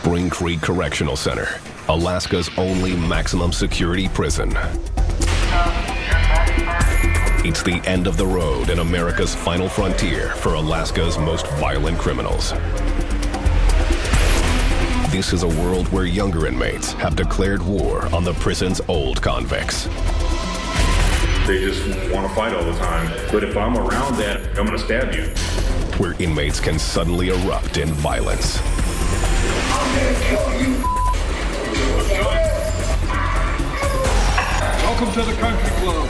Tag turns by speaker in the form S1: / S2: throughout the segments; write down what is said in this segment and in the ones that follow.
S1: Spring Creek Correctional Center, Alaska's only maximum security prison. It's the end of the road and America's final frontier for Alaska's most violent criminals. This is a world where younger inmates have declared war on the prison's old convicts.
S2: They just want to fight all the time. But if I'm around that, I'm going to stab you.
S1: Where inmates can suddenly erupt in violence.
S3: I'm gonna kill you.
S4: Welcome to the country club.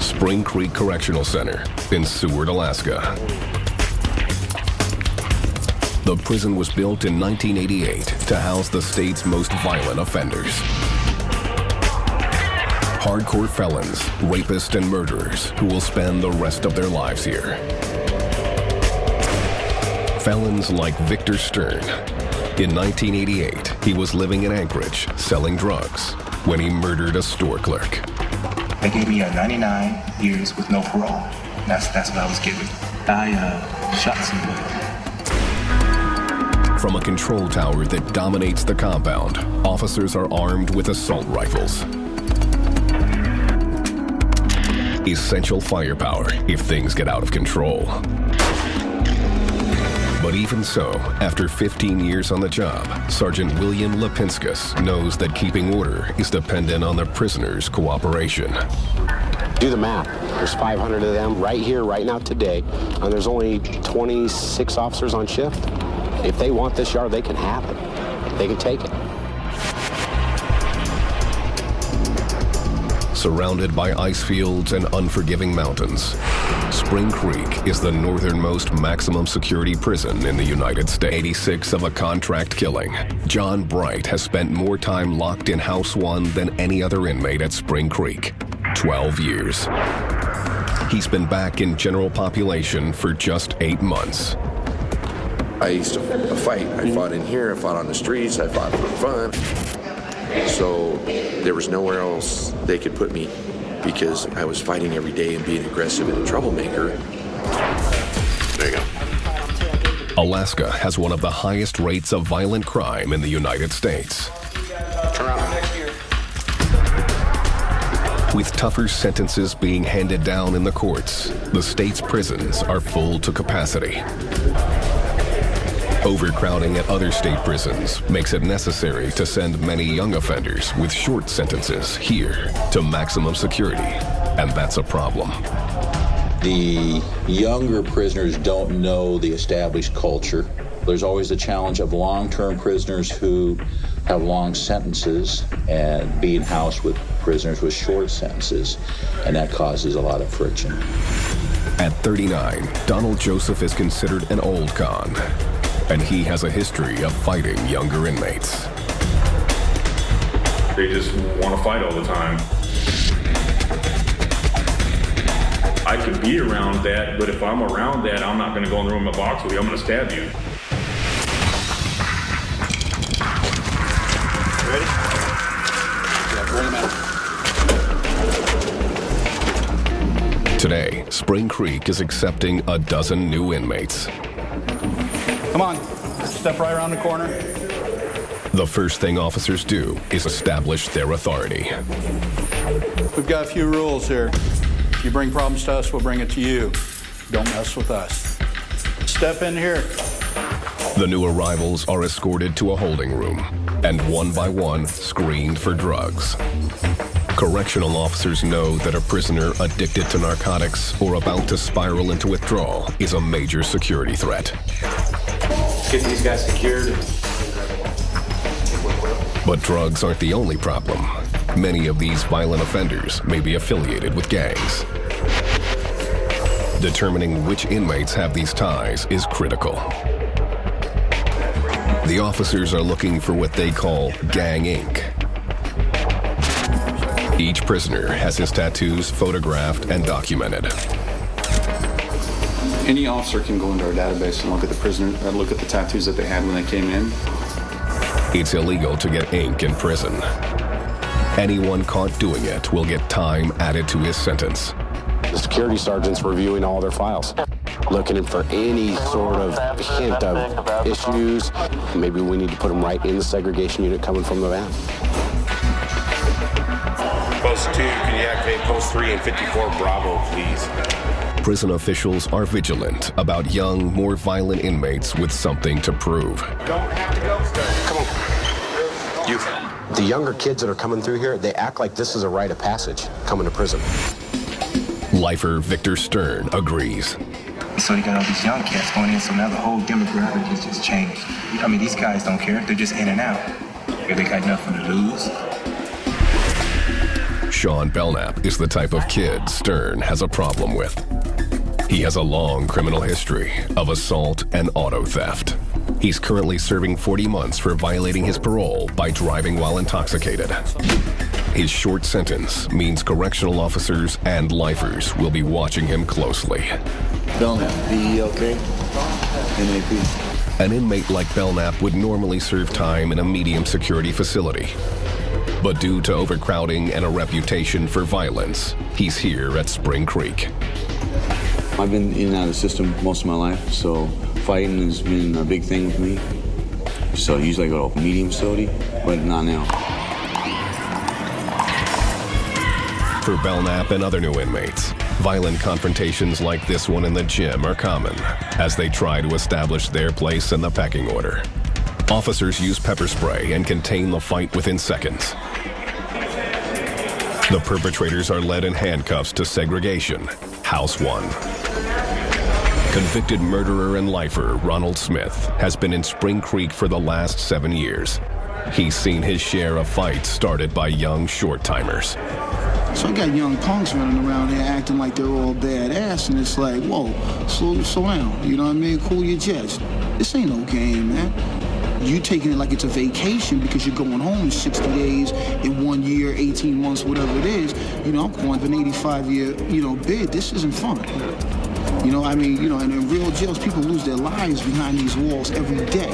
S1: Spring Creek Correctional Center in Seward, Alaska. The prison was built in 1988 to house the state's most violent offenders. Hardcore felons, rapists, and murderers who will spend the rest of their lives here. Felons like Victor Stern. In 1988, he was living in Anchorage selling drugs when he murdered a store clerk.
S5: They gave me 99 years with no parole. That's what I was given. I shot somebody.
S1: From a control tower that dominates the compound, officers are armed with assault rifles. Essential firepower if things get out of control. But even so, after 15 years on the job, Sergeant William Lipinskis knows that keeping order is dependent on the prisoners' cooperation.
S6: Do the math. There's 500 of them right here, right now, today, and there's only 26 officers on shift. If they want this yard, they can have it. They can take it.
S1: Surrounded by ice fields and unforgiving mountains, Spring Creek is the northernmost maximum security prison in the United States. 86 of a contract killing, John Bright has spent more time locked in House 1 than any other inmate at Spring Creek. 12 years. He's been back in general population for just 8 months.
S7: I used to fight. I fought in here, I fought on the streets, I fought for fun. So there was nowhere else they could put me because I was fighting every day and being aggressive and a troublemaker. There you go.
S1: Alaska has one of the highest rates of violent crime in the United States. With tougher sentences being handed down in the courts, the state's prisons are full to capacity. Overcrowding at other state prisons makes it necessary to send many young offenders with short sentences here to maximum security, and that's a problem.
S8: The younger prisoners don't know the established culture. There's always the challenge of long-term prisoners who have long sentences and being housed with prisoners with short sentences, and that causes a lot of friction.
S1: At 39, Donald Joseph is considered an old con, and he has a history of fighting younger inmates.
S2: They just want to fight all the time. I could be around that, but if I'm around that, I'm not going to go in the room in a box with you. I'm going to stab you.
S4: Ready? Yeah, bring them out.
S1: Today, Spring Creek is accepting a dozen new inmates.
S4: Come on, step right around the corner.
S1: The first thing officers do is establish their authority.
S4: We've got a few rules here. If you bring problems to us, we'll bring it to you. Don't mess with us. Step in here.
S1: The new arrivals are escorted to a holding room and one by one screened for drugs. Correctional officers know that a prisoner addicted to narcotics or about to spiral into withdrawal is a major security threat.
S5: Get these guys secured.
S1: But drugs aren't the only problem. Many of these violent offenders may be affiliated with gangs. Determining which inmates have these ties is critical. The officers are looking for what they call gang ink. Each prisoner has his tattoos photographed and documented.
S9: Any officer can go into our database and look at the prisoner, look at the tattoos that they had when they came in.
S1: It's illegal to get ink in prison. Anyone caught doing it will get time added to his sentence.
S6: The security sergeant's reviewing all their files, looking for any sort of hint of issues. Maybe we need to put them right in the segregation unit coming from the van.
S9: Post 2, can you activate Post 3 and 54 Bravo, please?
S1: Prison officials are vigilant about young, more violent inmates with something to prove.
S9: Don't have to go.
S6: Come on. You. The younger kids that are coming through here, they act like this is a rite of passage, coming to prison.
S1: Lifer Victor Stern agrees.
S5: So you got all these young cats going in, so now the whole demographic has just changed. I mean, these guys don't care. They're just in and out. They got nothing to lose.
S1: Sean Belknap is the type of kid Stern has a problem with. He has a long criminal history of assault and auto theft. He's currently serving 40 months for violating his parole by driving while intoxicated. His short sentence means correctional officers and lifers will be watching him closely.
S10: Belknap, BELK, NAP.
S1: An inmate like Belknap would normally serve time in a medium security facility. But due to overcrowding and a reputation for violence, he's here at Spring Creek.
S10: I've been in and out of the system most of my life, so fighting has been a big thing with me. So usually I go to a medium facility, but not now.
S1: For Belknap and other new inmates, violent confrontations like this one in the gym are common as they try to establish their place in the pecking order. Officers use pepper spray and contain the fight within seconds. The perpetrators are led in handcuffs to segregation, House 1. Convicted murderer and lifer Ronald Smith has been in Spring Creek for the last 7 years. He's seen his share of fights started by young short-timers.
S11: So I got young punks running around here acting like they're all badass, and it's like, whoa, slow down, you know what I mean? Cool your jets. This ain't no game, man. You taking it like it's a vacation because you're going home in 60 days, in 1 year, 18 months, whatever it is. You know, I'm going for an 85-year, bid. This isn't fun. You know, I mean, and in real jails, people lose their lives behind these walls every day.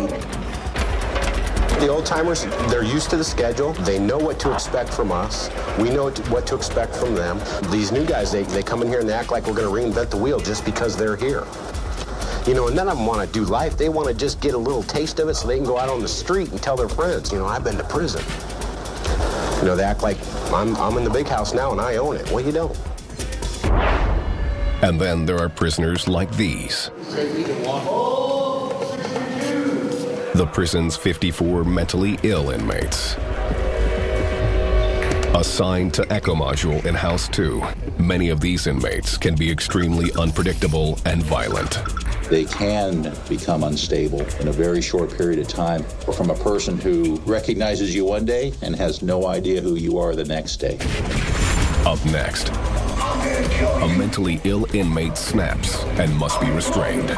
S6: The old-timers, they're used to the schedule. They know what to expect from us. We know what to expect from them. These new guys, they come in here and they act like we're going to reinvent the wheel just because they're here. And none of them want to do life. They want to just get a little taste of it so they can go out on the street and tell their friends, I've been to prison. They act like I'm in the big house now and I own it. Well, you don't.
S1: And then there are prisoners like these. The prison's 54 mentally ill inmates. Assigned to Echo Module in House 2, many of these inmates can be extremely unpredictable and violent.
S8: They can become unstable in a very short period of time from a person who recognizes you one day and has no idea who you are the next day.
S1: Up next, a mentally ill inmate snaps and must be restrained.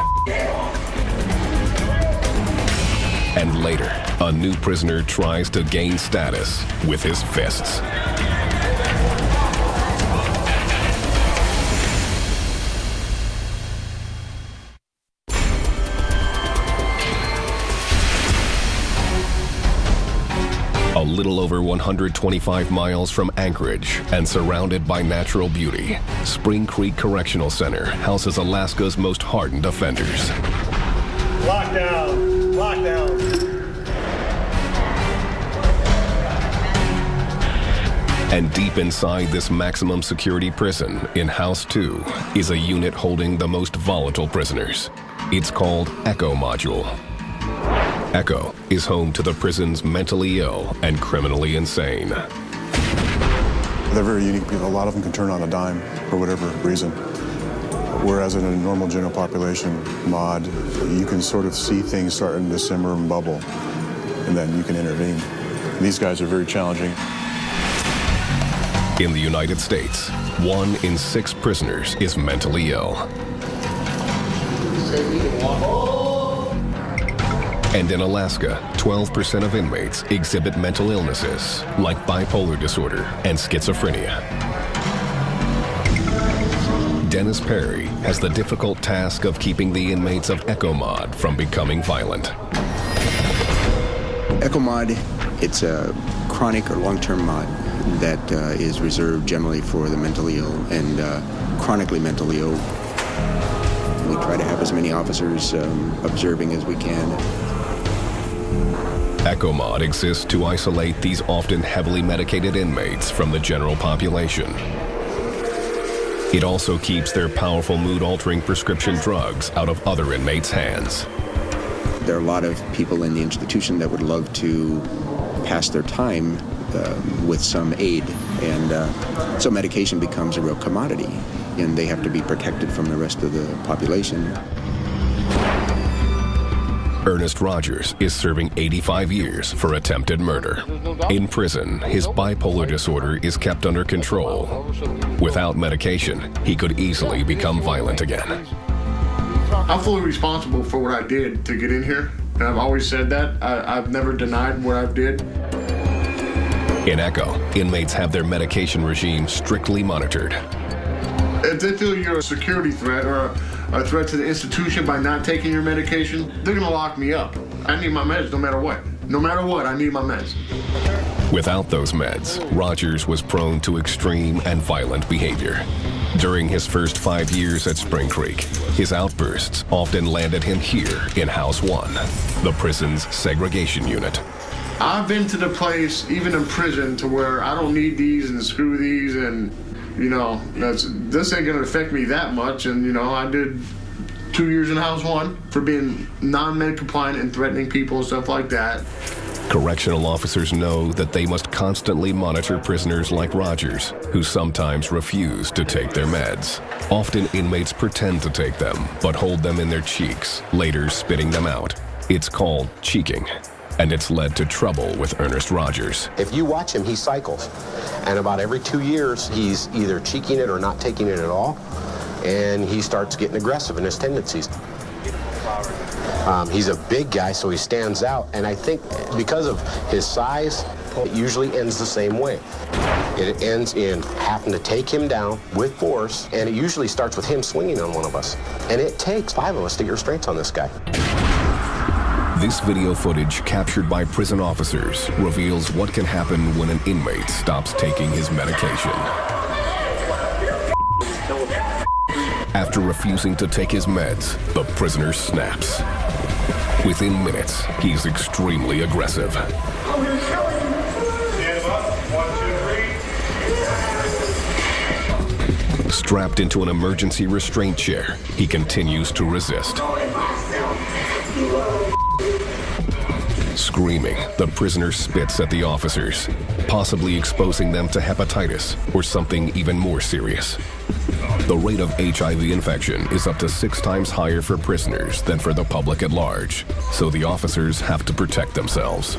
S1: And later, a new prisoner tries to gain status with his fists. A little over 125 miles from Anchorage and surrounded by natural beauty, Spring Creek Correctional Center houses Alaska's most hardened offenders.
S12: Lockdown!
S1: And deep inside this maximum security prison in House 2 is a unit holding the most volatile prisoners. It's called Echo Module. Echo is home to the prison's mentally ill and criminally insane.
S13: They're very unique people. A lot of them can turn on a dime for whatever reason. Whereas in a normal general population mod, you can sort of see things starting to simmer and bubble, and then you can intervene. These guys are very challenging.
S1: In the United States, 1 in 6 prisoners is mentally ill. And in Alaska, 12% of inmates exhibit mental illnesses like bipolar disorder and schizophrenia. Dennis Perry has the difficult task of keeping the inmates of Echo Mod from becoming violent.
S5: ECHOMOD, it's a chronic or long-term mod that is reserved generally for the mentally ill and chronically mentally ill. We try to have as many officers observing as we can.
S1: ECHOMOD exists to isolate these often heavily medicated inmates from the general population. It also keeps their powerful mood-altering prescription drugs out of other inmates' hands.
S5: There are a lot of people in the institution that would love to pass their time with some aid, and so medication becomes a real commodity, and they have to be protected from the rest of the population.
S1: Ernest Rogers is serving 85 years for attempted murder. In prison, his bipolar disorder is kept under control. Without medication, he could easily become violent again.
S12: I'm fully responsible for what I did to get in here, and I've always said that. I've never denied what I did.
S1: In ECHO, inmates have their medication regime strictly monitored.
S12: If they feel you're a security threat or a threat to the institution by not taking your medication, they're gonna lock me up. I need my meds no matter what. No matter what, I need my meds.
S1: Without those meds, Rogers was prone to extreme and violent behavior. During his first 5 years at Spring Creek, his outbursts often landed him here in House 1, the prison's segregation unit.
S12: I've been to the place, even in prison, to where I don't need these and screw these, and you know, this ain't gonna affect me that much. And you know, I did 2 years in House 1 for being non-med compliant and threatening people and stuff like that.
S1: Correctional officers know that they must constantly monitor prisoners like Rogers, who sometimes refuse to take their meds. Often inmates pretend to take them, but hold them in their cheeks, later spitting them out. It's called cheeking, and it's led to trouble with Ernest Rogers.
S6: If you watch him, he cycles. And about every 2 years, he's either cheeking it or not taking it at all. And he starts getting aggressive in his tendencies. He's a big guy, so he stands out. And I think because of his size, it usually ends the same way. It ends in having to take him down with force, and it usually starts with him swinging on one of us. And it takes 5 of us to get restraints on this guy.
S1: This video footage captured by prison officers reveals what can happen when an inmate stops taking his medication. After refusing to take his meds, the prisoner snaps. Within minutes, he's extremely aggressive.
S12: Stand up, 1, 2, 3.
S1: Strapped into an emergency restraint chair, he continues to resist. Screaming, the prisoner spits at the officers, possibly exposing them to hepatitis or something even more serious. The rate of HIV infection is up to 6 times higher for prisoners than for the public at large, so the officers have to protect themselves.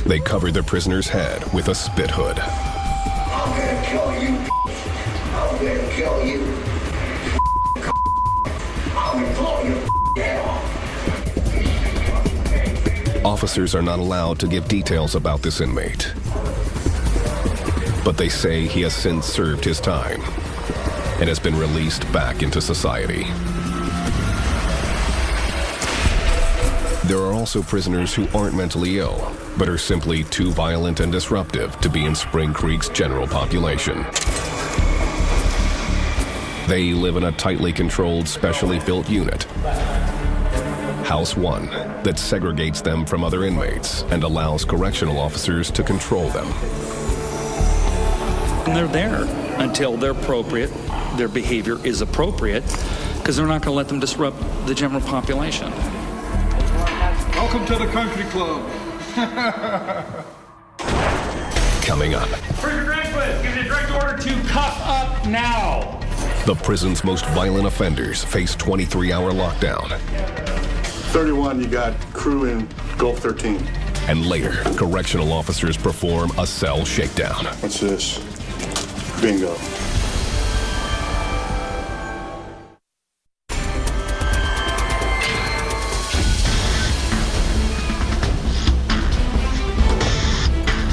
S1: They cover the prisoner's head with a spit hood.
S3: I'm gonna kill you. I'm gonna kill you. I'm gonna blow your head off.
S1: Officers are not allowed to give details about this inmate, but they say he has since served his time and has been released back into society. There are also prisoners who aren't mentally ill, but are simply too violent and disruptive to be in Spring Creek's general population. They live in a tightly controlled, specially built unit, House 1, that segregates them from other inmates and allows correctional officers to control them.
S14: And they're there until they're appropriate, their behavior is appropriate, because they're not going to let them disrupt the general population.
S12: Welcome to the country club.
S1: Coming up,
S12: Prisoner Dranquist, give you a direct order to cuff up now.
S1: the prison's most violent offenders face 23-hour lockdown.
S13: 31, you got crew in Gulf 13.
S1: And later, correctional officers perform a cell shakedown.
S13: What's this? Bingo.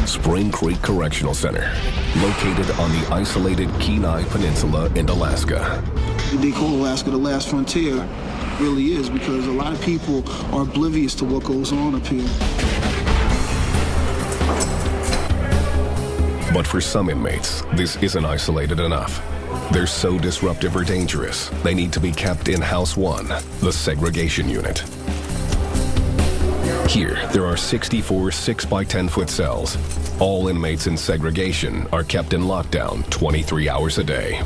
S1: Spring Creek Correctional Center, located on the isolated Kenai Peninsula in Alaska.
S11: They call Alaska the last frontier. really is, because a lot of people are oblivious to what goes on up here.
S1: But for some inmates, this isn't isolated enough. They're so disruptive or dangerous, they need to be kept in House 1, the segregation unit. Here, there are 64 6-by-10-foot cells. All inmates in segregation are kept in lockdown 23 hours a day.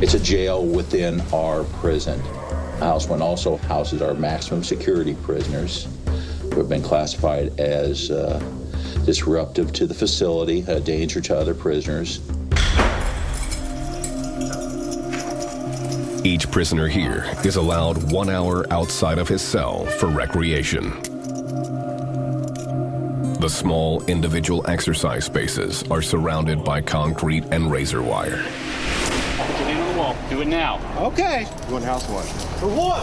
S8: It's a jail within our prison. House 1 also houses our maximum security prisoners who have been classified as disruptive to the facility, a danger to other prisoners.
S1: Each prisoner here is allowed 1 hour outside of his cell for recreation. The small individual exercise spaces are surrounded by concrete and razor wire.
S15: Get in on the wall. Do it now. Okay.
S9: Going House 1.
S15: For what?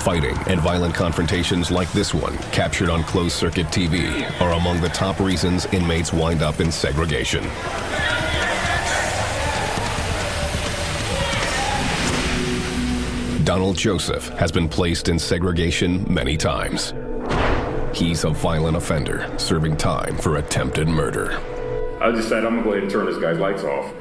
S1: Fighting and violent confrontations like this one, captured on closed-circuit TV, are among the top reasons inmates wind up in segregation. Donald Joseph has been placed in segregation many times. He's a violent offender, serving time for attempted murder.
S2: I decided I'm gonna go ahead and turn this guy's lights off.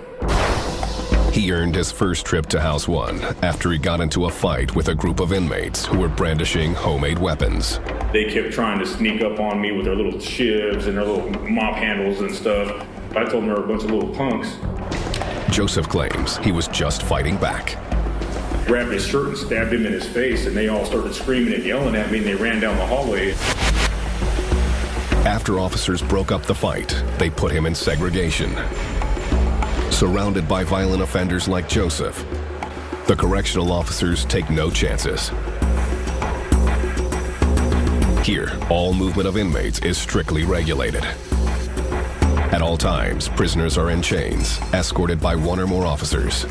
S1: He earned his first trip to House 1 after he got into a fight with a group of inmates who were brandishing homemade weapons.
S2: They kept trying to sneak up on me with their little shivs and their little mop handles and stuff. I told them they were a bunch of little punks.
S1: Joseph claims he was just fighting back.
S2: Grabbed his shirt and stabbed him in his face, and they all started screaming and yelling at me, and they ran down the hallway.
S1: After officers broke up the fight, they put him in segregation. Surrounded by violent offenders like Joseph, the correctional officers take no chances. Here, all movement of inmates is strictly regulated. At all times, prisoners are in chains, escorted by one or more officers.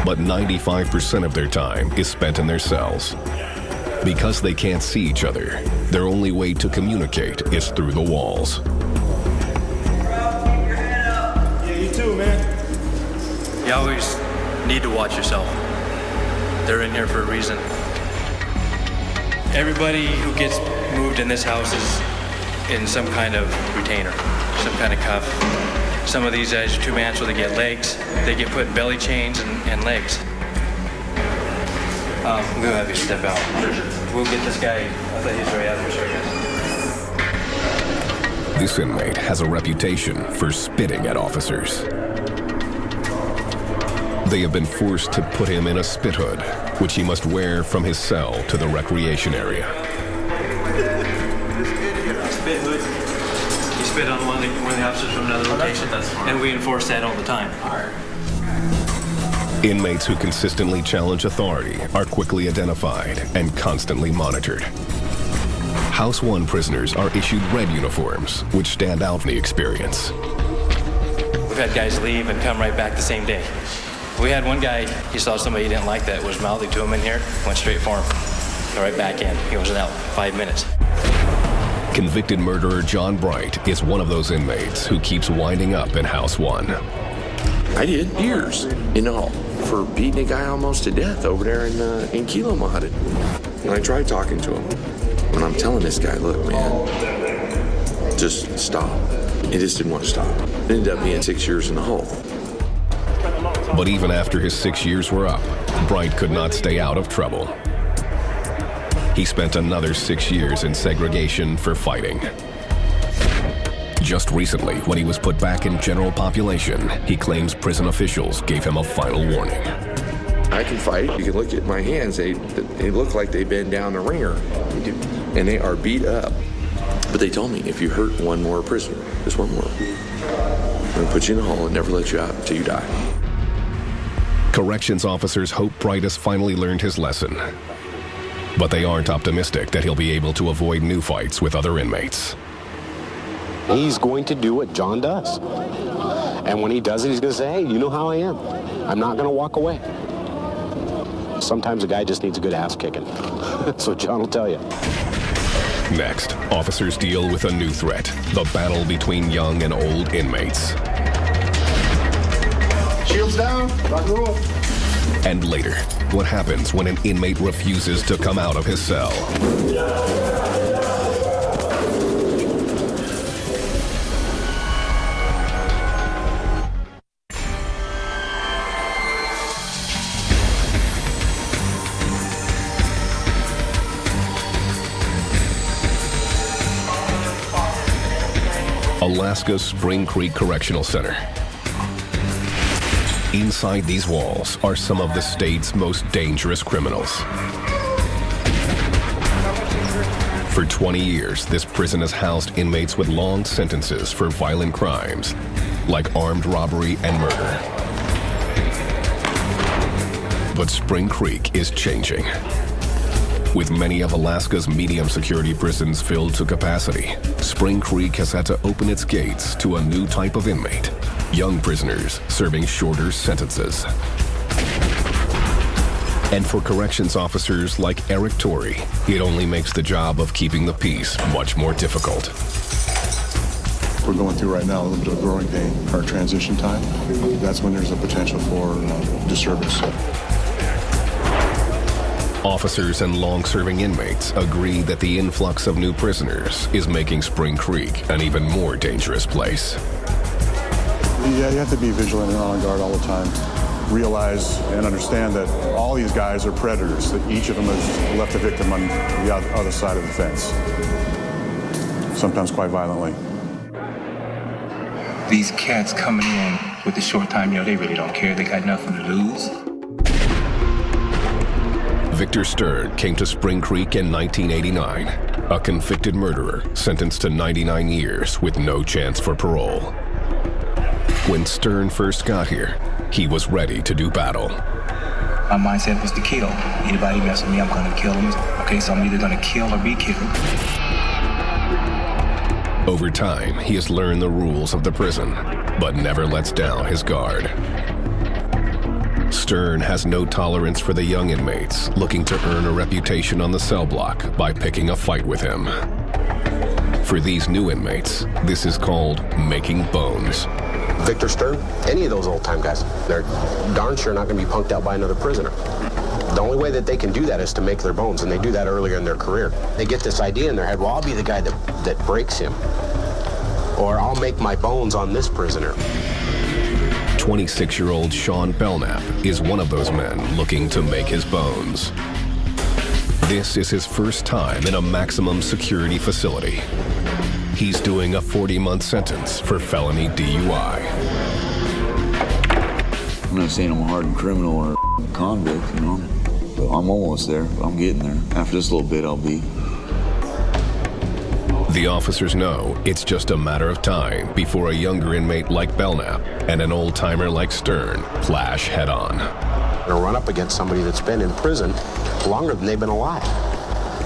S1: But 95% of their time is spent in their cells. Because they can't see each other, their only way to communicate is through the walls.
S15: Yeah, you too, man.
S16: You always need to watch yourself. They're in here for a reason. Everybody who gets moved in this house is in some kind of retainer, some kind of cuff. Some of these guys are 2-man, so they get legs. They get put in belly chains and legs. We'll have you step out. We'll get this guy. I thought he was already out there. Sorry, guys.
S1: This inmate has a reputation for spitting at officers. They have been forced to put him in a spit hood, which he must wear from his cell to the recreation area.
S16: Spit hood. You spit on one of the officers from another location, and we enforce that all the time.
S1: Inmates who consistently challenge authority are quickly identified and constantly monitored. House 1 prisoners are issued red uniforms, which stand out in the experience.
S16: We've had guys leave and come right back the same day. We had one guy, he saw somebody he didn't like that was mouthing to him in here, went straight for him, got right back in. He wasn't out 5 minutes.
S1: Convicted murderer John Bright is one of those inmates who keeps winding up in House 1.
S7: I did years in all for beating a guy almost to death over there in Kilo Mod. And I tried talking to him. When I'm telling this guy, look, man, just stop. He just didn't want to stop. It ended up being 6 years in the hole.
S1: But even after his 6 years were up, Bright could not stay out of trouble. He spent another 6 years in segregation for fighting. Just recently, when he was put back in general population, he claims prison officials gave him a final warning.
S7: I can fight. You can look at my hands. They look like they've been down the ringer. And they are beat up. But they told me, if you hurt one more prisoner, just one more, I'm going to put you in a hole and never let you out until you die.
S1: Corrections officers hope Bright has finally learned his lesson. But they aren't optimistic that he'll be able to avoid new fights with other inmates.
S6: He's going to do what John does. And when he does it, he's going to say, hey, you know how I am. I'm not going to walk away. Sometimes a guy just needs a good ass kicking. That's what John will tell you.
S1: Next, officers deal with a new threat, the battle between young and old inmates.
S12: Shields down. Rock and roll.
S1: And later, what happens when an inmate refuses to come out of his cell? Alaska's Spring Creek Correctional Center. Inside these walls are some of the state's most dangerous criminals. For 20 years, this prison has housed inmates with long sentences for violent crimes, like armed robbery and murder. But Spring Creek is changing. With many of Alaska's medium security prisons filled to capacity, Spring Creek has had to open its gates to a new type of inmate, young prisoners serving shorter sentences. And for corrections officers like Eric Torrey, it only makes the job of keeping the peace much more difficult.
S13: We're going through right now a little bit of growing pain, our transition time. That's when there's a potential for disturbance.
S1: Officers and long-serving inmates agree that the influx of new prisoners is making Spring Creek an even more dangerous place.
S13: Yeah, you have to be vigilant and on guard all the time. Realize and understand that all these guys are predators, that each of them has left a victim on the other side of the fence, sometimes quite violently.
S17: These cats coming in with the short time, they really don't care. They got nothing to lose.
S1: Victor Stern came to Spring Creek in 1989, a convicted murderer sentenced to 99 years with no chance for parole. When Stern first got here, he was ready to do battle.
S17: My mindset was to kill. Anybody mess with me, I'm gonna kill them. Okay, so I'm either gonna kill or be killed.
S1: Over time, he has learned the rules of the prison, but never lets down his guard. Stern has no tolerance for the young inmates looking to earn a reputation on the cell block by picking a fight with him. For these new inmates, this is called making bones.
S6: Victor Stern, any of those old-time guys, they're darn sure not going to be punked out by another prisoner. The only way that they can do that is to make their bones, and they do that earlier in their career. They get this idea in their head, well, I'll be the guy that breaks him, or I'll make my bones on this prisoner.
S1: 26-year-old Sean Belknap is one of those men looking to make his bones. This is his first time in a maximum security facility. He's doing a 40-month sentence for felony DUI.
S10: I'm not saying I'm a hardened criminal or a convict, but I'm almost there. I'm getting there. After this little bit, I'll be.
S1: The officers know it's just a matter of time before a younger inmate like Belknap and an old-timer like Stern clash head-on.
S6: They're going to run up against somebody that's been in prison longer than they've been alive.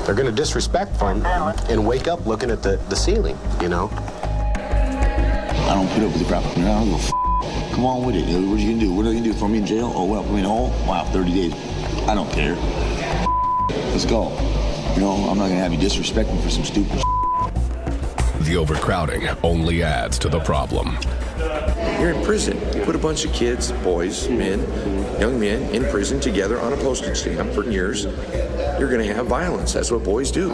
S6: They're going to disrespect them and wake up looking at the ceiling,
S10: I don't put up with the crap. I'll go come on with it. What are you going to do? What are you going to do? Throw me in jail? Oh, well, put me in a hole? Wow, 30 days. I don't care. Let's go. I'm not going to have you disrespect me for some stupid
S1: The overcrowding only adds to the problem.
S7: You're in prison. You put a bunch of kids, boys, men, young men in prison together on a postage stamp for years. You're going to have violence. That's what boys do.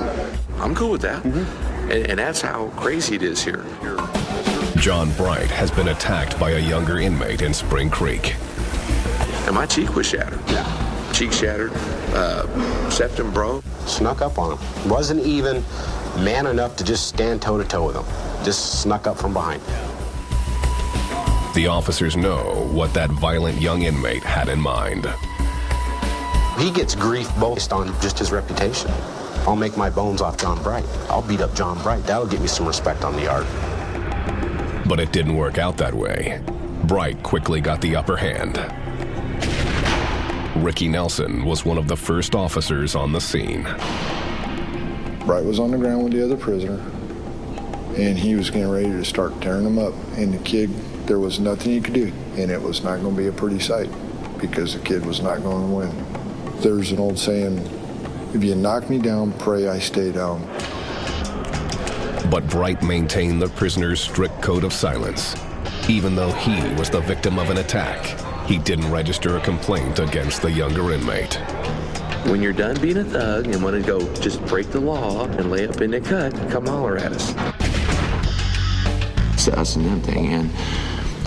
S7: I'm cool with that. And that's how crazy it is here.
S1: John Bright has been attacked by a younger inmate in Spring Creek.
S7: And my cheek was shattered. Yeah. Cheek shattered. Septum broke.
S6: Snuck up on him. Wasn't even man enough to just stand toe-to-toe with him. Just snuck up from behind.
S1: The officers know what that violent young inmate had in mind.
S6: He gets grief based on just his reputation. I'll make my bones off John Bright. I'll beat up John Bright. That'll get me some respect on the yard.
S1: But it didn't work out that way. Bright quickly got the upper hand. Ricky Nelson was one of the first officers on the scene.
S18: Bright was on the ground with the other prisoner, and he was getting ready to start tearing him up. And the kid, there was nothing he could do, and it was not going to be a pretty sight because the kid was not going to win. There's an old saying, if you knock me down, pray I stay down.
S1: But Bright maintained the prisoner's strict code of silence, even though he was the victim of an attack he didn't register a complaint against the younger inmate.
S7: When you're done being a thug and want to go just break the law and lay up in the cut, come holler at us.
S10: It's the us and them thing, and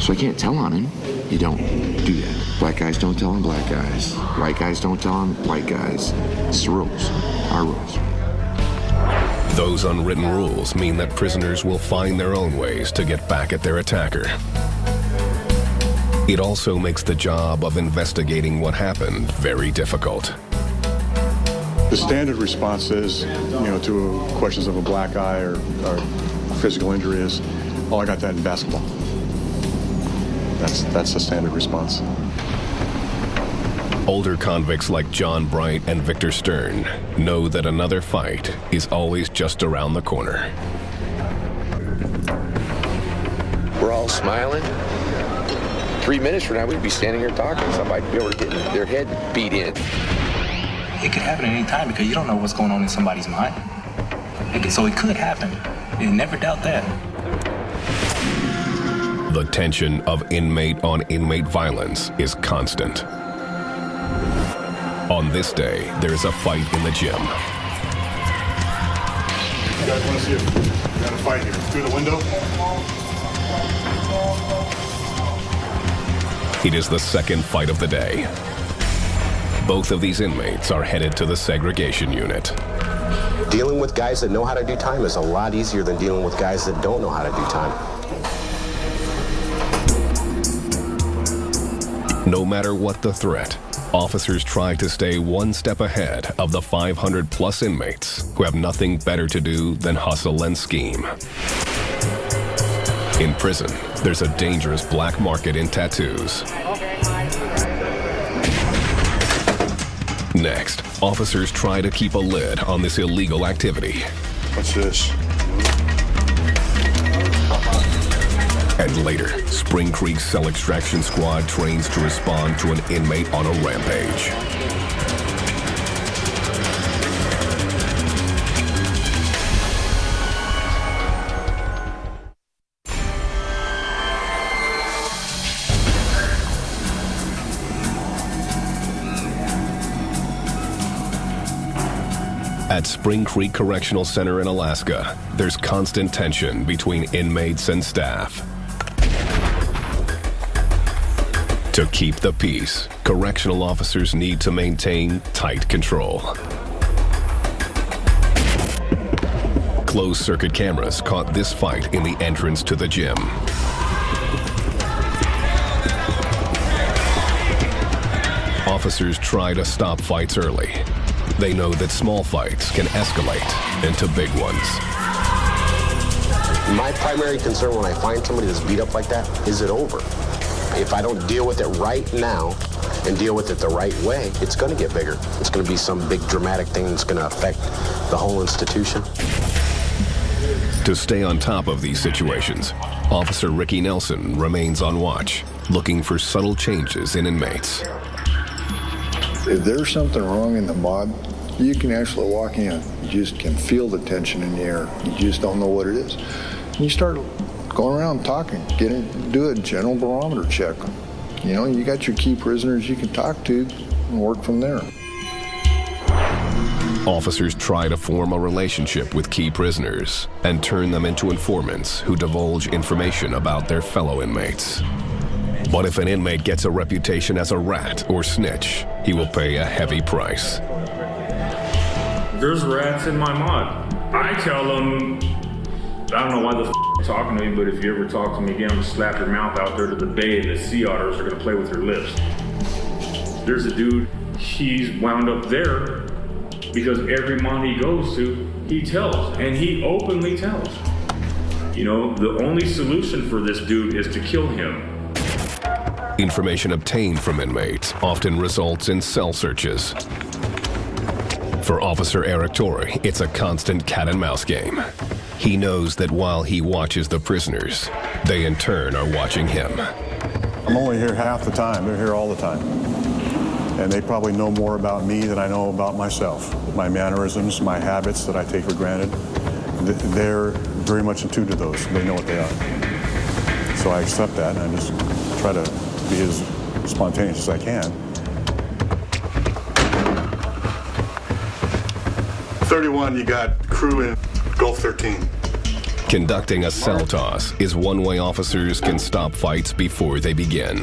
S10: so I can't tell on him. You don't do that. Black guys don't tell on black guys. White guys don't tell on white guys. It's the rules, our rules.
S1: Those unwritten rules mean that prisoners will find their own ways to get back at their attacker. It also makes the job of investigating what happened very difficult.
S13: The standard response is, to questions of a black eye or physical injury is, oh, I got that in basketball. That's the standard response.
S1: Older convicts like John Bright and Victor Stern know that another fight is always just around the corner.
S7: We're all smiling. 3 minutes from now, we'd be standing here talking. Somebody would be able to get their head beat in.
S17: It could happen at any time because you don't know what's going on in somebody's mind. So it could happen. You never doubt that.
S1: The tension of inmate-on-inmate violence is constant. On this day, there's a fight in the gym.
S13: You guys want to see if we got a fight here? Through the window?
S1: It is the second fight of the day. Both of these inmates are headed to the segregation unit.
S6: Dealing with guys that know how to do time is a lot easier than dealing with guys that don't know how to do time.
S1: No matter what the threat, officers try to stay one step ahead of the 500-plus inmates who have nothing better to do than hustle and scheme. In prison, there's a dangerous black market in tattoos. Next, officers try to keep a lid on this illegal activity.
S13: What's this?
S1: And later, Spring Creek Cell Extraction Squad trains to respond to an inmate on a rampage. At Spring Creek Correctional Center in Alaska, there's constant tension between inmates and staff. To keep the peace, correctional officers need to maintain tight control. Closed-circuit cameras caught this fight in the entrance to the gym. Officers try to stop fights early. They know that small fights can escalate into big ones.
S6: My primary concern when I find somebody that's beat up like that, is it over? If I don't deal with it right now and deal with it the right way, it's going to get bigger. It's going to be some big dramatic thing that's going to affect the whole institution.
S1: To stay on top of these situations, Officer Ricky Nelson remains on watch, looking for subtle changes in inmates.
S18: If there's something wrong in the mod, you can actually walk in. You just can feel the tension in the air. You just don't know what it is. And you start going around talking, do a general barometer check. You got your key prisoners you can talk to and work from there.
S1: Officers try to form a relationship with key prisoners and turn them into informants who divulge information about their fellow inmates. But if an inmate gets a reputation as a rat or snitch, he will pay a heavy price.
S2: There's rats in my mod. I tell them, I don't know why the you're talking to me, but if you ever talk to me again, I'm gonna slap your mouth out there to the bay and the sea otters are gonna play with your lips. There's a dude, he's wound up there because every mod he goes to, he tells, and he openly tells. The only solution for this dude is to kill him.
S1: Information obtained from inmates often results in cell searches. For Officer Eric Torrey, it's a constant cat-and-mouse game. He knows that while he watches the prisoners, they in turn are watching him.
S13: I'm only here half the time. They're here all the time. And they probably know more about me than I know about myself. My mannerisms, my habits that I take for granted, they're very much in tune to those. They know what they are. So I accept that, and I just try to be as spontaneous as I can. 31, you got crew in Gulf 13.
S1: Conducting a cell toss is one way officers can stop fights before they begin.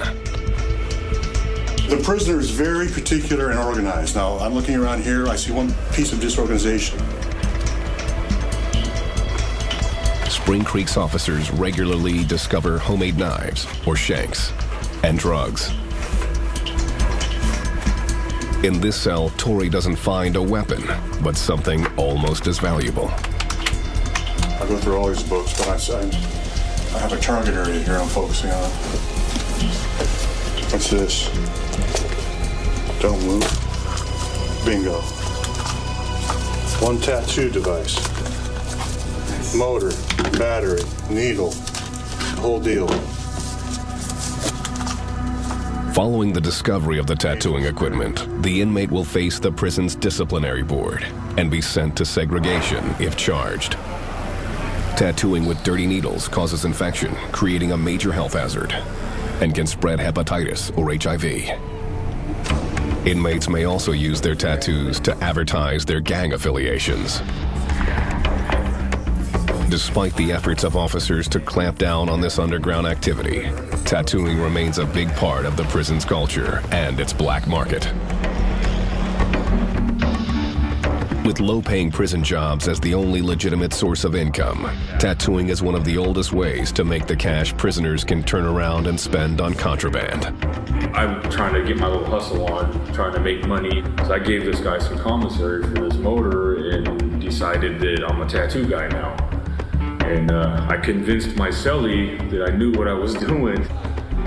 S13: The prisoner is very particular and organized. Now, I'm looking around here, I see one piece of disorganization.
S1: Spring Creek's officers regularly discover homemade knives or shanks and drugs. In this cell, Tori doesn't find a weapon, but something almost as valuable.
S13: I go through all these books, but I have a target area here I'm focusing on. What's this? Don't move. Bingo. One tattoo device. Motor, battery, needle, whole deal.
S1: Following the discovery of the tattooing equipment, the inmate will face the prison's disciplinary board and be sent to segregation if charged. Tattooing with dirty needles causes infection, creating a major health hazard, and can spread hepatitis or HIV. Inmates may also use their tattoos to advertise their gang affiliations. Despite the efforts of officers to clamp down on this underground activity, tattooing remains a big part of the prison's culture and its black market. With low-paying prison jobs as the only legitimate source of income, tattooing is one of the oldest ways to make the cash prisoners can turn around and spend on contraband.
S2: I'm trying to get my little hustle on, trying to make money. So I gave this guy some commissary for this motor and decided that I'm a tattoo guy now. And I convinced my cellie that I knew what I was doing.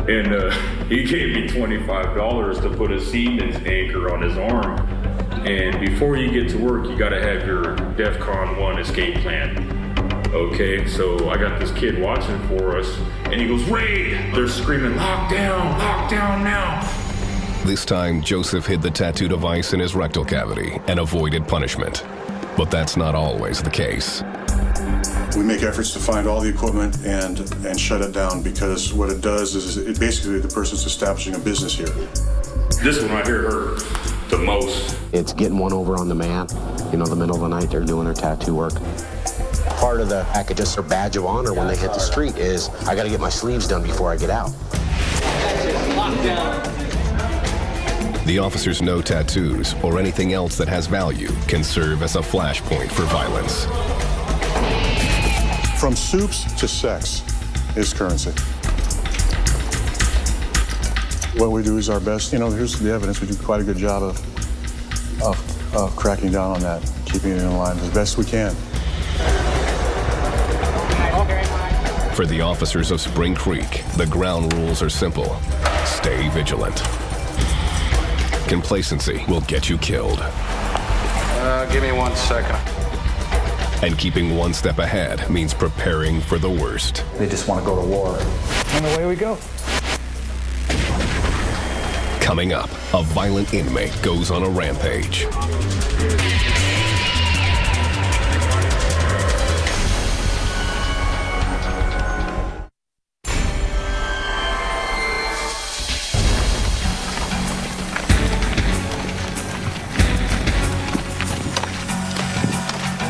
S2: And he gave me $25 to put a Siemens anchor on his arm. And before you get to work, you gotta have your DEFCON 1 escape plan. Okay, so I got this kid watching for us, and he goes, "Raid!" They're screaming, lock down now.
S1: This time, Joseph hid the tattoo device in his rectal cavity and avoided punishment. But that's not always the case.
S13: We make efforts to find all the equipment and shut it down, because what it does is it basically the person's establishing a business here.
S2: This one right here hurt the most.
S6: It's getting one over on the man. You know, the middle of the night, they're doing their tattoo work. Part of the package, just their badge of honor when they hit the street is, I gotta get my sleeves done before I get out.
S1: The officers know tattoos or anything else that has value can serve as a flashpoint for violence.
S13: From soups to sex is currency. What we do is our best. You know, here's the evidence. We do quite a good job of cracking down on that, keeping it in line as best we can.
S1: For the officers of Spring Creek, the ground rules are simple. Stay vigilant. Complacency will get you killed.
S12: Give me 1 second.
S1: And keeping one step ahead means preparing for the worst.
S19: They just want to go to war. And away we go.
S1: Coming up, a violent inmate goes on a rampage.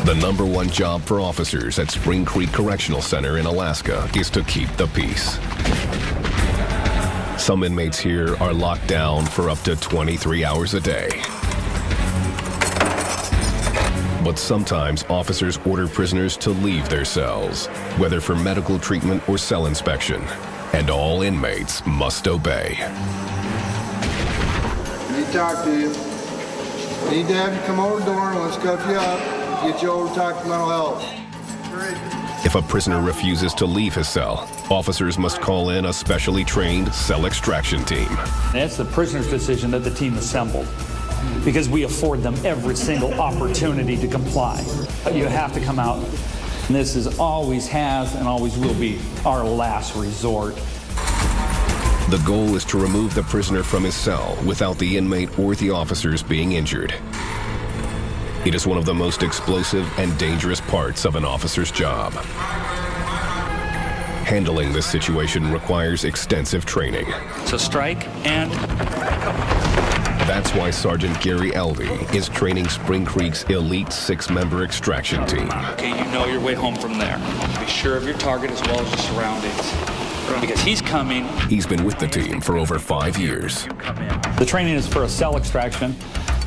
S1: The #1 job for officers at Spring Creek Correctional Center in Alaska is to keep the peace. Some inmates here are locked down for up to 23 hours a day. But sometimes officers order prisoners to leave their cells, whether for medical treatment or cell inspection, and all inmates must obey.
S11: Let me talk to you. Need to have you come over the door and let's cuff you up. Get you over to talk to mental health.
S1: If a prisoner refuses to leave his cell, officers must call in a specially trained cell extraction team.
S14: And it's the prisoner's decision that the team assembled, because we afford them every single opportunity to comply. You have to come out. And this is always has and always will be our last resort.
S1: The goal is to remove the prisoner from his cell without the inmate or the officers being injured. It is one of the most explosive and dangerous parts of an officer's job. Handling this situation requires extensive training.
S14: So strike and
S1: That's why Sergeant Gary Elvey is training Spring Creek's elite 6-member extraction team.
S14: okay, you know your way home from there. Be sure of your target as well as your surroundings. Because he's coming.
S1: He's been with the team for over 5 years.
S14: The training is for a cell extraction.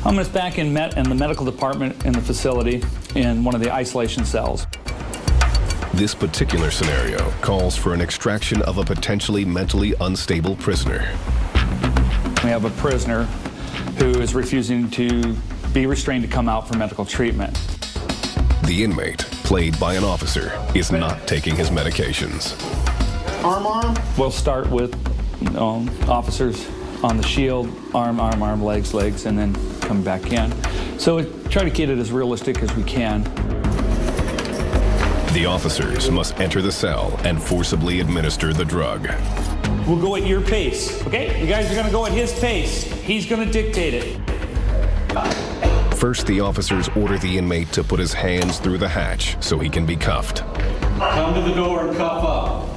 S14: I'm just back in the medical department in the facility in one of the isolation cells.
S1: This particular scenario calls for an extraction of a potentially mentally unstable prisoner.
S14: We have a prisoner who is refusing to be restrained to come out for medical treatment.
S1: The inmate, played by an officer, is not taking his medications.
S11: Arm.
S14: We'll start with officers on the shield, arm, legs, and then come back in. So we try to get it as realistic as we can.
S1: The officers must enter the cell and forcibly administer the drug.
S14: We'll go at your pace, okay? You guys are gonna go at his pace. He's gonna dictate it.
S1: First, the officers order the inmate to put his hands through the hatch so he can be cuffed.
S14: Come to the door and cuff up.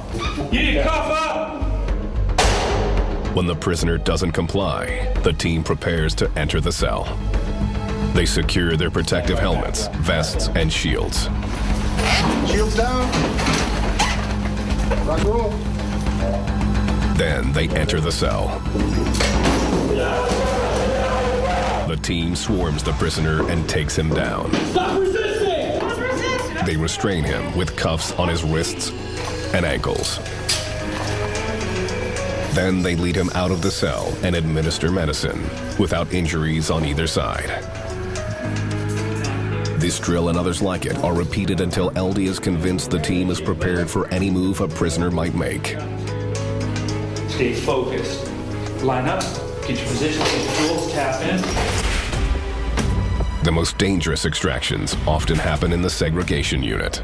S14: You need to cuff up!
S1: When the prisoner doesn't comply, the team prepares to enter the cell. They secure their protective helmets, vests, and shields.
S12: Shields down. Rock and roll.
S1: Then they enter the cell. The team swarms the prisoner and takes him down.
S14: Stop resisting! Stop resisting!
S1: They restrain him with cuffs on his wrists and ankles. Then they lead him out of the cell and administer medicine without injuries on either side. This drill and others like it are repeated until LD is convinced the team is prepared for any move a prisoner might make.
S14: Stay focused. Line up, get your position, get your tools, tap in.
S1: The most dangerous extractions often happen in the segregation unit.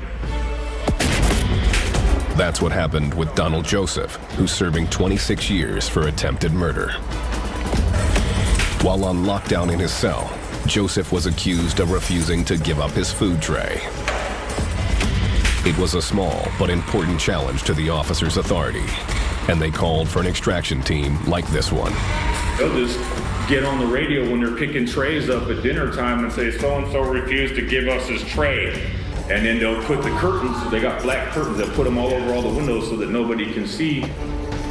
S1: That's what happened with Donald Joseph, who's serving 26 years for attempted murder. While on lockdown in his cell, Joseph was accused of refusing to give up his food tray. It was a small but important challenge to the officers' authority, and they called for an extraction team like this one.
S2: They'll just get on the radio when they're picking trays up at dinner time and say, so-and-so refused to give us his tray. And then they'll put the curtains, they got black curtains, they'll put them all over all the windows so that nobody can see.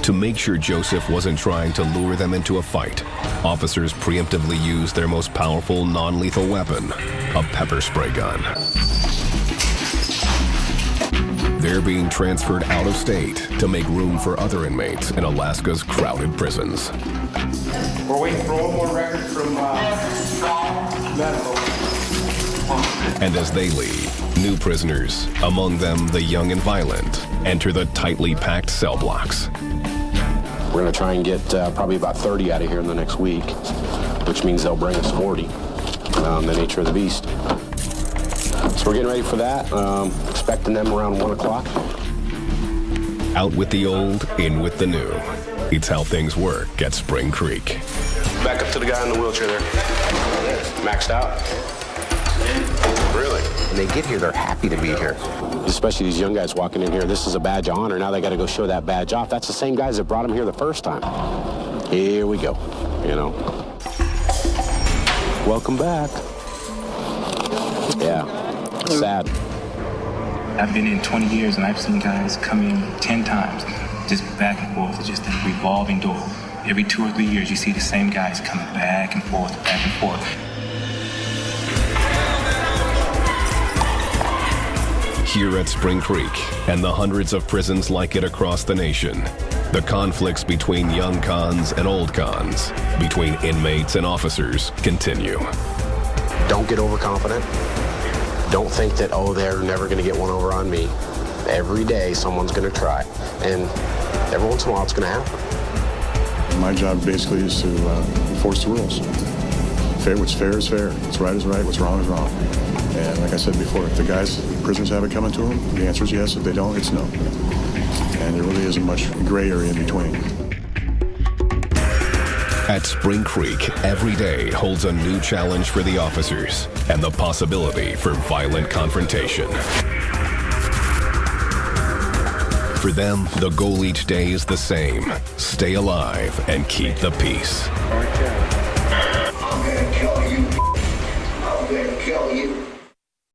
S1: To make sure Joseph wasn't trying to lure them into a fight, officers preemptively used their most powerful non-lethal weapon, a pepper spray gun. They're being transferred out of state to make room for other inmates in Alaska's crowded prisons.
S15: We're waiting for one more record from medical.
S1: And as they leave, new prisoners, among them the young and violent, enter the tightly packed cell blocks.
S6: We're going to try and get probably about 30 out of here in the next week, which means they'll bring us 40. The nature of the beast. So we're getting ready for that. Expecting them around 1 o'clock.
S1: Out with the old, in with the new. It's how things work at Spring Creek.
S6: Back up to the guy in the wheelchair there. Maxed out. Really? When they get here, they're happy to be here. Especially these young guys walking in here. This is a badge of honor. Now they got to go show that badge off. That's the same guys that brought them here the first time. Here we go. You know. Welcome back. Yeah. Sad.
S17: I've been in 20 years and I've seen guys come in 10 times, just back and forth. It's just a revolving door. Every 2 or 3 years, you see the same guys coming back and forth, back and forth.
S1: Here at Spring Creek and the hundreds of prisons like it across the nation, the conflicts between young cons and old cons, between inmates and officers, continue.
S6: Don't get overconfident. Don't think that, oh, they're never going to get one over on me. Every day, someone's going to try. And every once in a while, it's going to happen.
S13: My job basically is to enforce the rules. What's fair is fair. What's right is right. What's wrong is wrong. And like I said before, if the prisoners have it coming to them, the answer is yes. If they don't, it's no. And there really isn't much gray area in between.
S1: At Spring Creek, every day holds a new challenge for the officers and the possibility for violent confrontation. For them, the goal each day is the same. Stay alive and keep the peace.
S3: I'm gonna kill